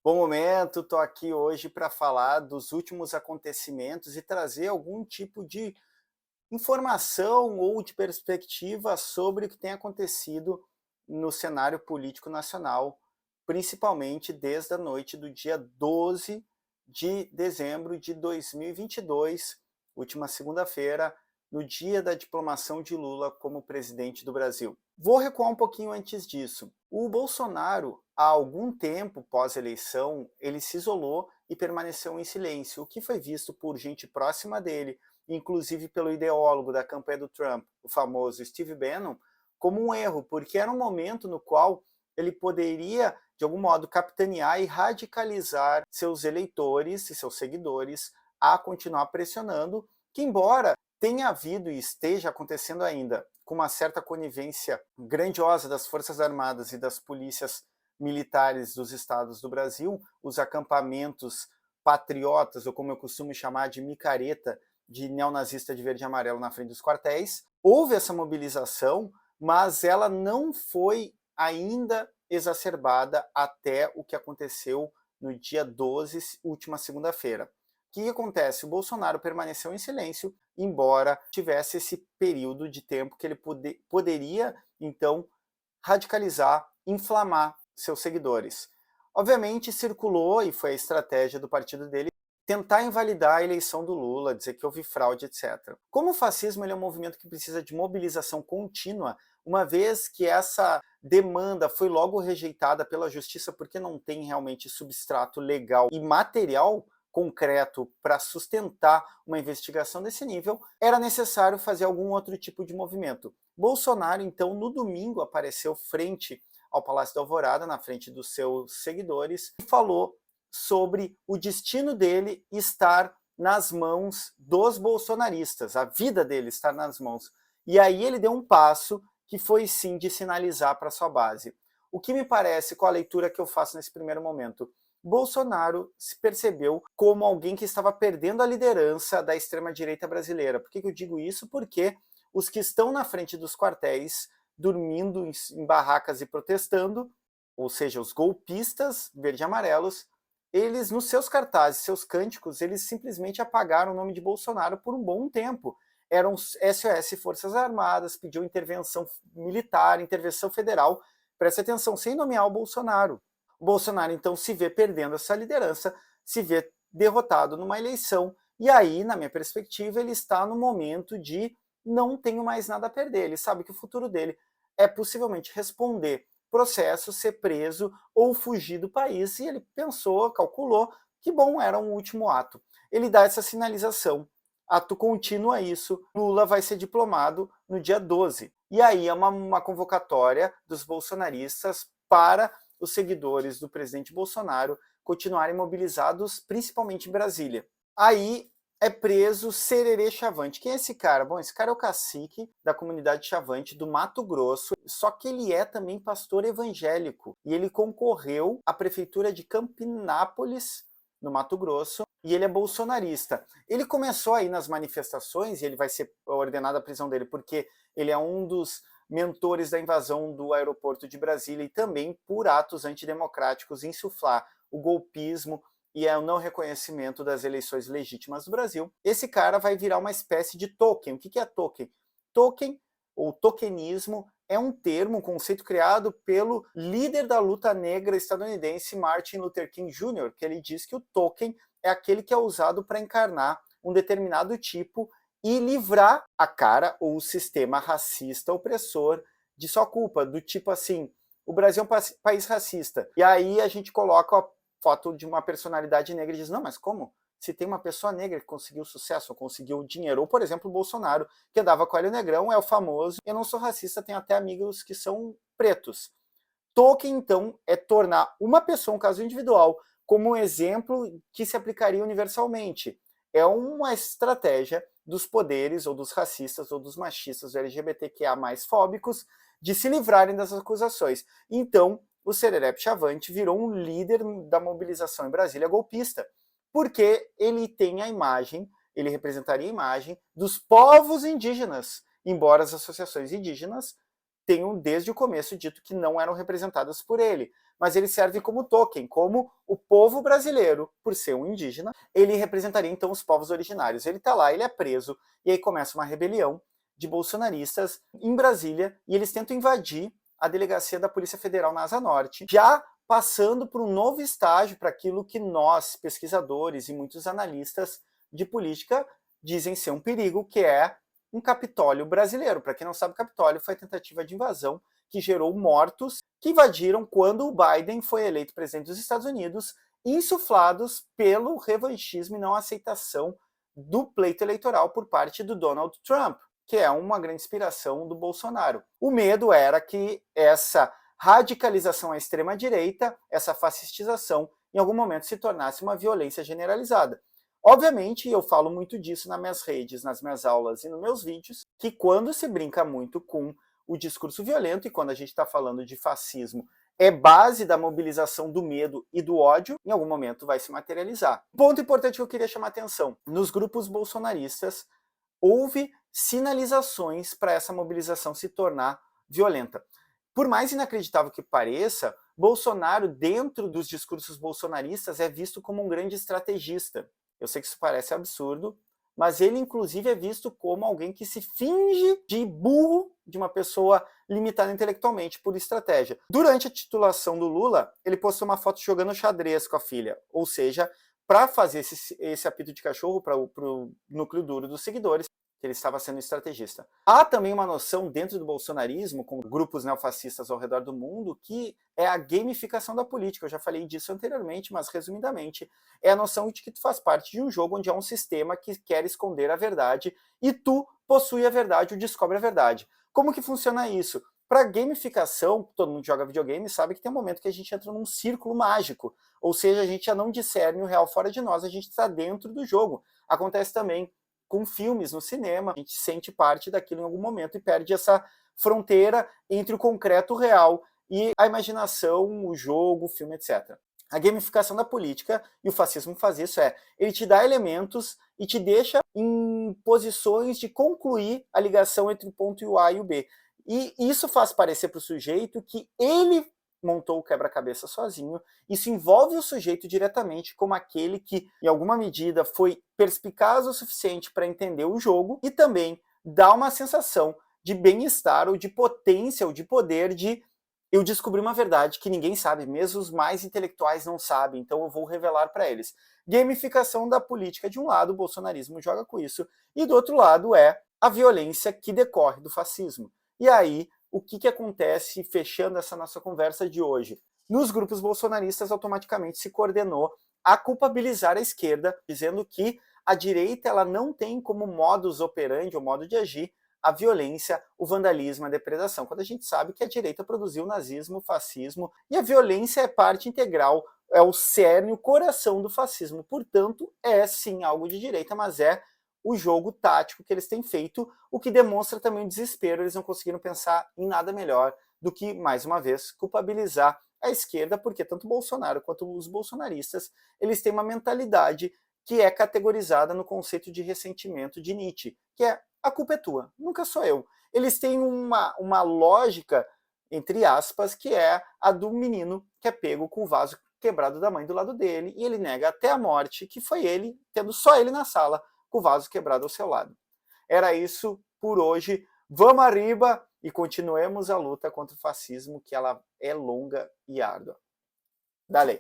Bom momento, estou aqui hoje para falar dos últimos acontecimentos e trazer algum tipo de informação ou de perspectiva sobre o que tem acontecido no cenário político nacional, principalmente desde a noite do dia 12 de dezembro de 2022, última segunda-feira, no dia da diplomação de Lula como presidente do Brasil. Vou recuar um pouquinho antes disso. O Bolsonaro, há algum tempo pós-eleição, ele se isolou e permaneceu em silêncio, o que foi visto por gente próxima dele, inclusive pelo ideólogo da campanha do Trump, o famoso Steve Bannon, como um erro, porque era um momento no qual ele poderia, de algum modo, capitanear e radicalizar seus eleitores e seus seguidores a continuar pressionando, que embora tenha havido e esteja acontecendo ainda com uma certa conivência grandiosa das Forças Armadas e das polícias militares dos estados do Brasil, os acampamentos patriotas, ou como eu costumo chamar de micareta, de neonazista de verde e amarelo na frente dos quartéis. Houve essa mobilização, mas ela não foi ainda exacerbada até o que aconteceu no dia 12, última segunda-feira. O que acontece? O Bolsonaro permaneceu em silêncio, embora tivesse esse período de tempo que ele poderia, então, radicalizar, inflamar seus seguidores. Obviamente, circulou, e foi a estratégia do partido dele, tentar invalidar a eleição do Lula, dizer que houve fraude, etc. Como o fascismo ele é um movimento que precisa de mobilização contínua, uma vez que essa demanda foi logo rejeitada pela justiça porque não tem realmente substrato legal e material concreto para sustentar uma investigação desse nível, era necessário fazer algum outro tipo de movimento. Bolsonaro, então, no domingo, apareceu frente ao Palácio da Alvorada, na frente dos seus seguidores, e falou sobre o destino dele estar nas mãos dos bolsonaristas, a vida dele estar nas mãos. E aí ele deu um passo que foi sim de sinalizar para sua base. O que me parece, com a leitura que eu faço nesse primeiro momento, Bolsonaro se percebeu como alguém que estava perdendo a liderança da extrema-direita brasileira. Por que eu digo isso? Porque os que estão na frente dos quartéis, dormindo em barracas e protestando, ou seja, os golpistas verde e amarelos, eles, nos seus cartazes, seus cânticos, eles simplesmente apagaram o nome de Bolsonaro por um bom tempo. Eram SOS Forças Armadas, pediu intervenção militar, intervenção federal, preste atenção, sem nomear o Bolsonaro. O Bolsonaro, então, se vê perdendo essa liderança, se vê derrotado numa eleição, e aí, na minha perspectiva, ele está no momento de não tenho mais nada a perder. Ele sabe que o futuro dele é possivelmente responder processo, ser preso ou fugir do país, e ele pensou, calculou que bom, era um último ato. Ele dá essa sinalização, ato contínuo a isso, Lula vai ser diplomado no dia 12. E aí é uma convocatória dos bolsonaristas para os seguidores do presidente Bolsonaro continuarem mobilizados, principalmente em Brasília. Aí é preso Sererê Chavante. Quem é esse cara? Bom, esse cara é o cacique da comunidade Chavante do Mato Grosso, só que ele é também pastor evangélico e ele concorreu à prefeitura de Campinápolis, no Mato Grosso, e ele é bolsonarista. Ele começou aí nas manifestações, e ele vai ser ordenado a prisão dele porque ele é um dos mentores da invasão do aeroporto de Brasília e também por atos antidemocráticos insuflar o golpismo e é o não reconhecimento das eleições legítimas do Brasil. Esse cara vai virar uma espécie de token. O que é token? Token, ou tokenismo, é um termo, um conceito criado pelo líder da luta negra estadunidense Martin Luther King Jr., que ele diz que o token é aquele que é usado para encarnar um determinado tipo e livrar a cara ou o sistema racista opressor de sua culpa, do tipo assim, o Brasil é um país racista, e aí a gente coloca a foto de uma personalidade negra e diz, não, mas como? Se tem uma pessoa negra que conseguiu sucesso, conseguiu dinheiro, ou por exemplo o Bolsonaro, que andava com o Hélio Negrão, é o famoso, eu não sou racista, tenho até amigos que são pretos. Token, então, é tornar uma pessoa, um caso individual, como um exemplo que se aplicaria universalmente. É uma estratégia dos poderes, ou dos racistas, ou dos machistas, do LGBTQIA+, fóbicos, de se livrarem das acusações. Então, o Sererep Chavante virou um líder da mobilização em Brasília golpista, porque ele tem a imagem, ele representaria a imagem dos povos indígenas, embora as associações indígenas tenham desde o começo dito que não eram representadas por ele. mas ele serve como token, como o povo brasileiro, por ser um indígena, ele representaria então os povos originários. Ele está lá, ele é preso, e aí começa uma rebelião de bolsonaristas em Brasília, e eles tentam invadir a delegacia da Polícia Federal na Asa Norte, já passando por um novo estágio para aquilo que nós, pesquisadores e muitos analistas de política, dizem ser um perigo, que é um Capitólio brasileiro. Para quem não sabe, o Capitólio foi a tentativa de invasão que gerou mortos que invadiram quando o Biden foi eleito presidente dos Estados Unidos, insuflados pelo revanchismo e não aceitação do pleito eleitoral por parte do Donald Trump, que é uma grande inspiração do Bolsonaro. O medo era que essa radicalização à extrema-direita, essa fascistização, em algum momento se tornasse uma violência generalizada. Obviamente, eu falo muito disso nas minhas redes, nas minhas aulas e nos meus vídeos, que quando se brinca muito com o discurso violento, e quando a gente está falando de fascismo, é base da mobilização do medo e do ódio, em algum momento vai se materializar. Ponto importante que eu queria chamar a atenção: nos grupos bolsonaristas, houve sinalizações para essa mobilização se tornar violenta. Por mais inacreditável que pareça, Bolsonaro, dentro dos discursos bolsonaristas, é visto como um grande estrategista. Eu sei que isso parece absurdo, mas ele, inclusive, é visto como alguém que se finge de burro, de uma pessoa limitada intelectualmente por estratégia. Durante a titulação do Lula, ele postou uma foto jogando xadrez com a filha, ou seja, para fazer esse apito de cachorro para o núcleo duro dos seguidores, que ele estava sendo estrategista. Há também uma noção dentro do bolsonarismo, com grupos neofascistas ao redor do mundo, que é a gamificação da política. Eu já falei disso anteriormente, mas resumidamente, é a noção de que tu faz parte de um jogo onde há um sistema que quer esconder a verdade e tu possui a verdade ou descobre a verdade. Como que funciona isso? Para gamificação, todo mundo joga videogame sabe que tem um momento que a gente entra num círculo mágico, ou seja, a gente já não discerne o real fora de nós, a gente está dentro do jogo. Acontece também com filmes no cinema, a gente sente parte daquilo em algum momento e perde essa fronteira entre o concreto real e a imaginação, o jogo, o filme, etc. A gamificação da política, e o fascismo faz isso, ele te dá elementos e te deixa em posições de concluir a ligação entre o ponto e o A e o B. E isso faz parecer para o sujeito que ele montou o quebra-cabeça sozinho. Isso envolve o sujeito diretamente como aquele que, em alguma medida, foi perspicaz o suficiente para entender o jogo e também dá uma sensação de bem-estar ou de potência ou de poder de eu descobri uma verdade que ninguém sabe, mesmo os mais intelectuais não sabem, então eu vou revelar para eles. Gamificação da política de um lado, o bolsonarismo joga com isso, e do outro lado é a violência que decorre do fascismo. E aí, o que acontece, fechando essa nossa conversa de hoje? Nos grupos bolsonaristas, automaticamente se coordenou a culpabilizar a esquerda, dizendo que a direita ela não tem como modus operandi, ou modo de agir, a violência, o vandalismo, a depredação, quando a gente sabe que a direita produziu o nazismo, o fascismo, e a violência é parte integral, é o cerne, o coração do fascismo. Portanto, é sim algo de direita, mas é o jogo tático que eles têm feito, o que demonstra também o desespero. Eles não conseguiram pensar em nada melhor do que, mais uma vez, culpabilizar a esquerda, porque tanto Bolsonaro quanto os bolsonaristas, eles têm uma mentalidade que é categorizada no conceito de ressentimento de Nietzsche, que é a culpa é tua, nunca sou eu. Eles têm uma lógica, entre aspas, que é a do menino que é pego com o vaso quebrado da mãe do lado dele, e ele nega até a morte que foi ele, tendo só ele na sala, com o vaso quebrado ao seu lado. Era isso por hoje. Vamos arriba e continuemos a luta contra o fascismo, que ela é longa e árdua. Dale.